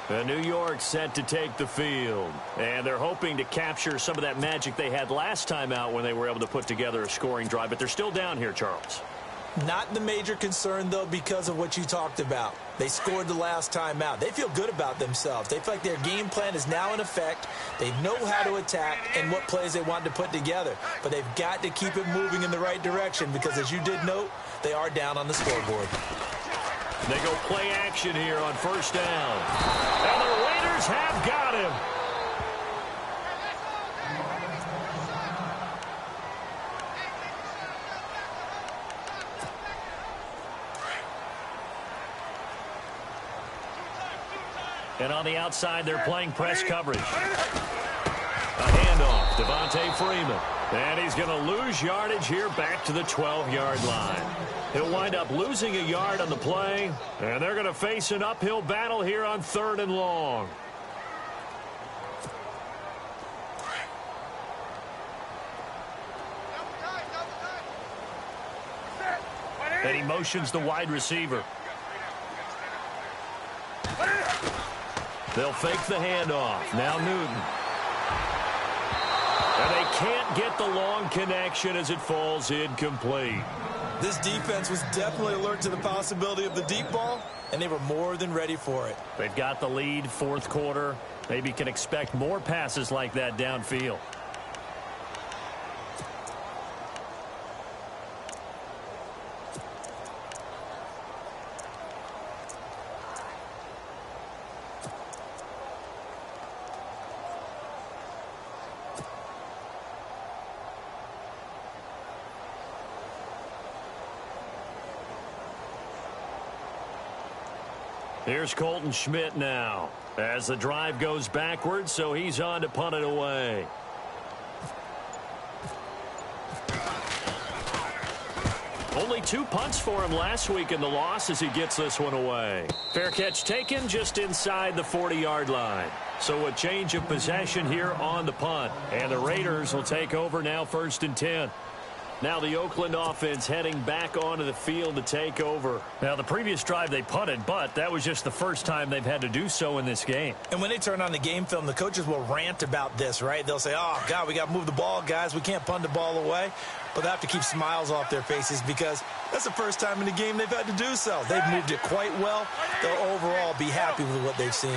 The New York set to take the field. And they're hoping to capture some of that magic they had last time out when they were able to put together a scoring drive. But they're still down here, Charles. Not the major concern, though, because of what you talked about. They scored the last time out. They feel good about themselves. They feel like their game plan is now in effect. They know how to attack and what plays they want to put together. But they've got to keep it moving in the right direction because, as you did note, they are down on the scoreboard. They go play action here on first down. And the Raiders have got him. And on the outside, they're playing press coverage. A handoff, Devontae Freeman. And he's going to lose yardage here back to the 12-yard line. He'll wind up losing a yard on the play. And they're going to face an uphill battle here on 3rd and long. And he motions the wide receiver. They'll fake the handoff. Now Newton. And they can't get the long connection as it falls incomplete. This defense was definitely alert to the possibility of the deep ball, and they were more than ready for it. They've got the lead, fourth quarter. Maybe can expect more passes like that downfield. Here's Colton Schmidt now as the drive goes backwards, so he's on to punt it away. Only 2 punts for him last week in the loss as he gets this one away. Fair catch taken just inside the 40-yard line. So a change of possession here on the punt. And the Raiders will take over now, 1st and 10. Now the Oakland offense heading back onto the field to take over. Now the previous drive they punted, but that was just the first time they've had to do so in this game. And when they turn on the game film, the coaches will rant about this, right? They'll say, oh, God, we got to move the ball, guys. We can't punt the ball away. But they have to keep smiles off their faces because that's the first time in the game they've had to do so. They've moved it quite well. They'll overall be happy with what they've seen.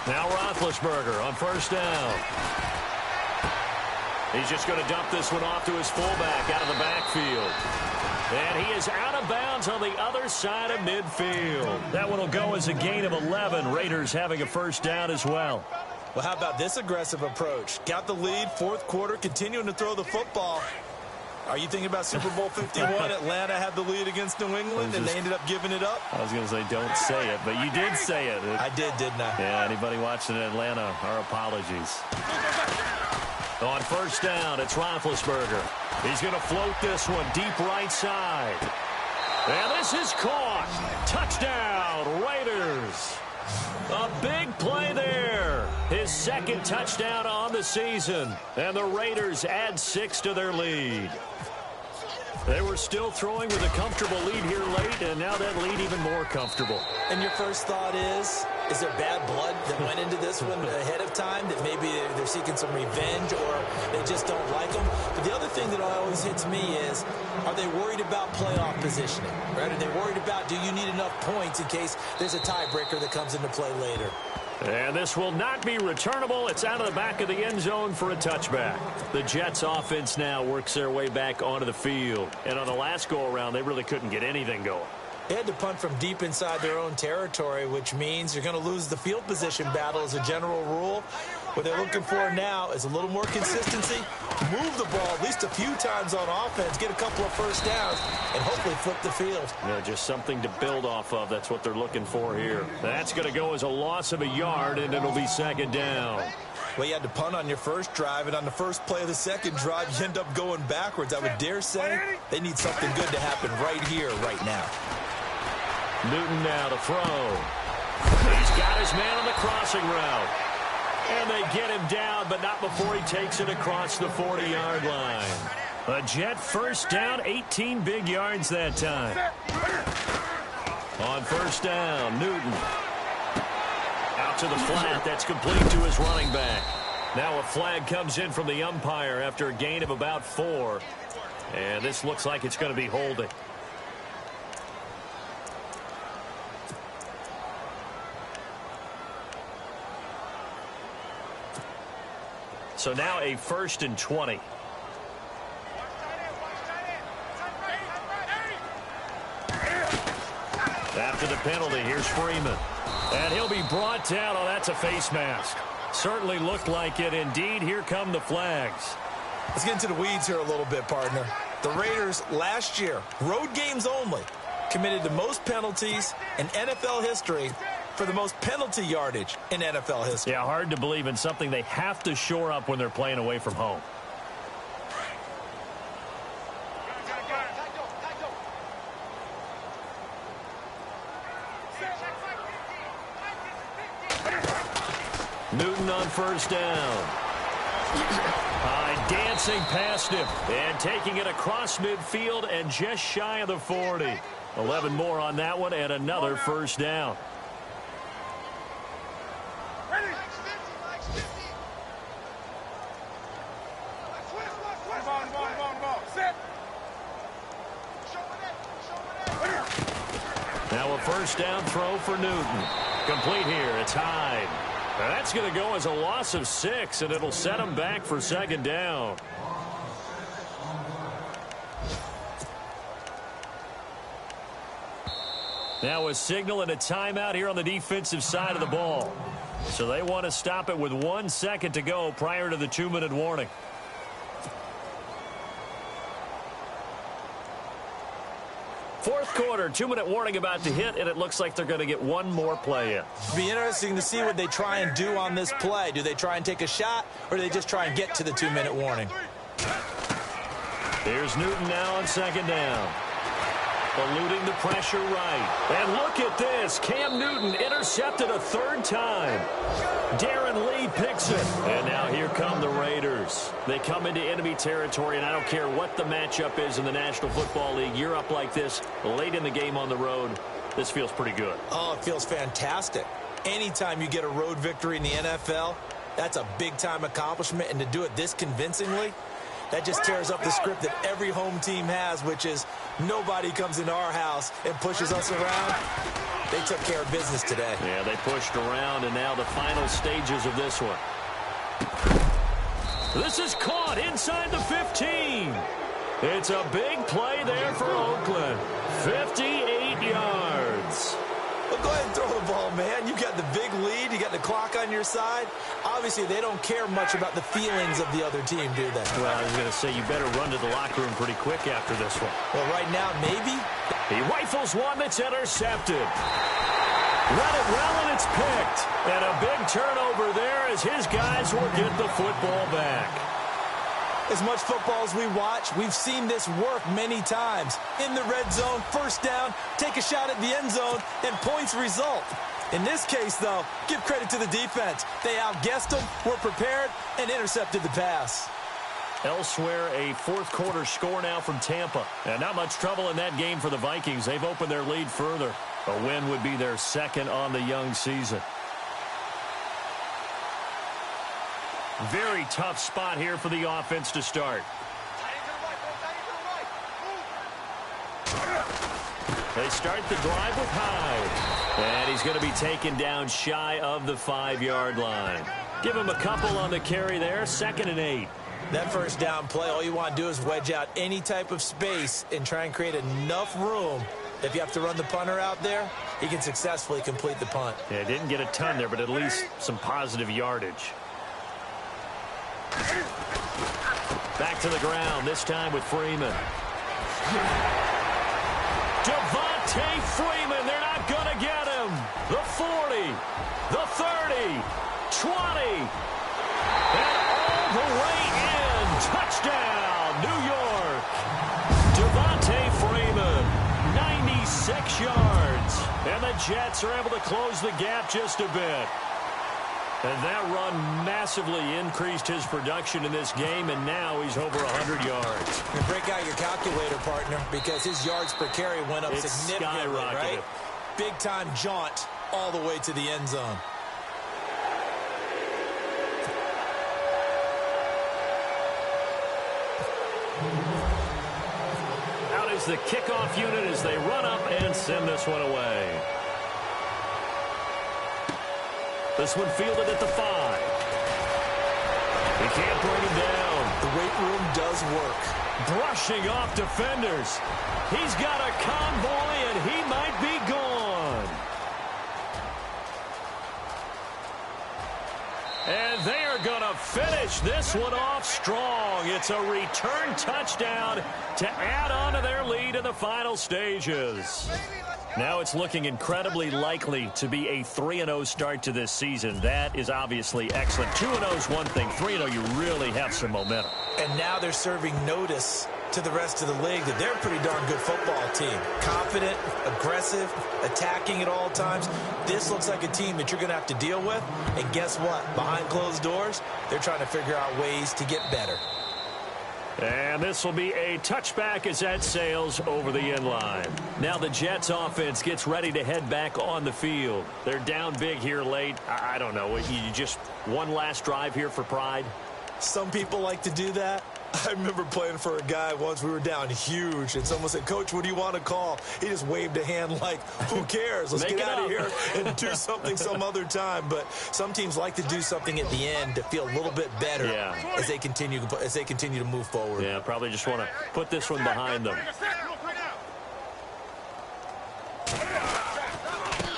Now Roethlisberger on 1st down. He's just going to dump this one off to his fullback out of the backfield. And he is out of bounds on the other side of midfield. That one will go as a gain of 11. Raiders having a 1st down as well. Well, how about this aggressive approach? Got the lead, 4th quarter, continuing to throw the football. Are you thinking about Super Bowl 51? Atlanta had the lead against New England, and they ended up giving it up? I was going to say don't say it, but you did say it. I did, didn't I? Yeah, anybody watching in Atlanta, our apologies. On 1st down, it's Roethlisberger. He's going to float this one deep right side. And this is caught. Touchdown, Raiders. A big play there. His 2nd touchdown on the season. And the Raiders add 6 to their lead. They were still throwing with a comfortable lead here late, and now that lead even more comfortable. And your first thought is there bad blood that went into this one ahead of time, that maybe they're seeking some revenge or they just don't like them? But the other thing that always hits me is, are they worried about playoff positioning? Right? Are they worried about, do you need enough points in case there's a tiebreaker that comes into play later? And this will not be returnable. It's out of the back of the end zone for a touchback. The Jets offense now works their way back onto the field. And on the last go-around, they really couldn't get anything going. They had to punt from deep inside their own territory, which means you're going to lose the field position battle as a general rule. What they're looking for now is a little more consistency, move the ball at least a few times on offense, get a couple of 1st downs, and hopefully flip the field. Yeah, just something to build off of. That's what they're looking for here. That's going to go as a loss of a yard, and it'll be 2nd down. Well, you had to punt on your first drive, and on the first play of the 2nd drive, you end up going backwards. I would dare say they need something good to happen right here, right now. Newton now to throw. He's got his man on the crossing route. And they get him down, but not before he takes it across the 40-yard line. A Jet 1st down, 18 big yards that time. On 1st down, Newton. Out to the flat, that's complete to his running back. Now a flag comes in from the umpire after a gain of about 4. And this looks like it's going to be holding. So now a 1st and 20. After the penalty, here's Freeman. And he'll be brought down. Oh, that's a face mask. Certainly looked like it. Indeed, here come the flags. Let's get into the weeds here a little bit, partner. The Raiders last year, road games only, committed the most penalties in NFL history for the most penalty yardage in NFL history. Yeah, hard to believe in something they have to shore up when they're playing away from home. Newton on 1st down. Dancing past him and taking it across midfield and just shy of the 40. 11 more on that one and another first down. Now a first down throw for Newton. Complete here. It's Hyde. That's going to go as a loss of 6, and it'll set him back for second down. Now a signal and a timeout here on the defensive side of the ball. So they want to stop it with 1 second to go prior to the 2-minute warning. Fourth quarter, 2-minute warning about to hit, and it looks like they're going to get one more play in. It'll be interesting to see what they try and do on this play. Do they try and take a shot, or do they just try and get to the 2-minute warning? Here's Newton now on second down. Eluding the pressure right. And look at this. Cam Newton intercepted a 3rd time. Darren Lee picks it. And now here come the Raiders. They come into enemy territory, and I don't care what the matchup is in the National Football League. You're up like this late in the game on the road. This feels pretty good. Oh, it feels fantastic. Anytime you get a road victory in the NFL, that's a big-time accomplishment. And to do it this convincingly, that just tears up the script that every home team has, which is nobody comes into our house and pushes us around. They took care of business today. Yeah, they pushed around, and now the final stages of this one. This is caught inside the 15. It's a big play there for Oakland. 58 yards. Well, go ahead and throw the ball, man. You got the big lead. You got the clock on your side. Obviously, they don't care much about the feelings of the other team, do they? Well, I was going to say, you better run to the locker room pretty quick after this one. Well, right now, maybe. He rifles one that's intercepted. Run it well, and it's picked. And a big turnover there as his guys will get the football back. As much football as we watch, we've seen this work many times. In the red zone, first down, take a shot at the end zone, and points result. In this case, though, give credit to the defense. They outguessed them, were prepared, and intercepted the pass. Elsewhere, a fourth quarter score now from Tampa. And not much trouble in that game for the Vikings. They've opened their lead further. A win would be their second on the young season. Very tough spot here for the offense to start. They start the drive with Hyde. And he's going to be taken down shy of the 5-yard line. Give him a couple on the carry there. 2nd and 8. That first down play, all you want to do is wedge out any type of space and try and create enough room. If you have to run the punter out there, he can successfully complete the punt. Yeah, didn't get a ton there, but at least some positive yardage. Back to the ground, this time with Freeman. Devontae Freeman, they're not going to get him. The 40, the 30, 20, and all the way in. Touchdown, New York. Devontae Freeman, 96 yards. And the Jets are able to close the gap just a bit. And that run massively increased his production in this game, and now he's over 100 yards. And break out your calculator, partner, because his yards per carry went up significantly, right? Big-time jaunt all the way to the end zone. Out is the kickoff unit as they run up and send this one away. This one fielded at the 5. He can't bring him down. The weight room does work. Brushing off defenders. He's got a convoy, and he might be gone. And they are going to finish this one off strong. It's a return touchdown to add on to their lead in the final stages. Now it's looking incredibly likely to be a 3-0 start to this season. That is obviously excellent. 2-0 is one thing. 3-0, you really have some momentum. And now they're serving notice to the rest of the league that they're a pretty darn good football team. Confident, aggressive, attacking at all times. This looks like a team that you're going to have to deal with. And guess what? Behind closed doors, they're trying to figure out ways to get better. And this will be a touchback as that sails over the end line. Now the Jets offense gets ready to head back on the field. They're down big here late. I don't know. You just one last drive here for pride? Some people like to do that. I remember playing for a guy once. We were down huge, and someone said, "Coach, what do you want to call?" He just waved a hand like, who cares? Let's get out of here and do something some other time. But some teams like to do something at the end to feel a little bit better as they continue to move forward. Yeah, probably just want to put this one behind them.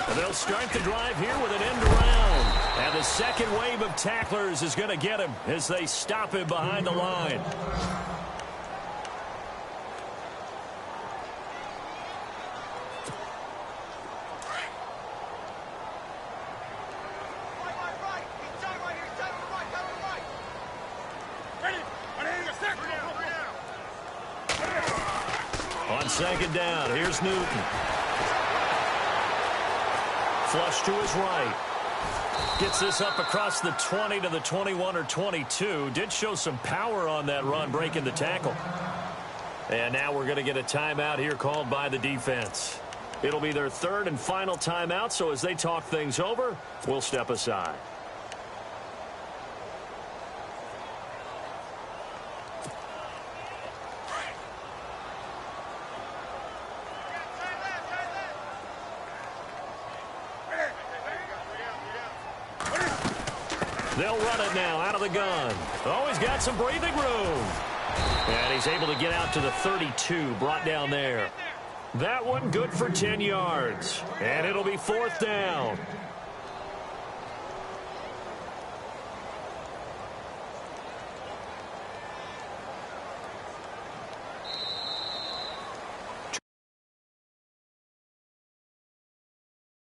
And they'll start the drive here with an end around. And the second wave of tacklers is going to get him as they stop him behind the line. On second down, here's Newton. Flush to his right. Gets this up across the 20 to the 21 or 22. Did show some power on that run, breaking the tackle. And now we're going to get a timeout here called by the defense. It'll be their third and final timeout, so as they talk things over, we'll step aside. They'll run it now out of the gun. Oh, he's got some breathing room. And he's able to get out to the 32, brought down there. That one good for 10 yards. And it'll be fourth down.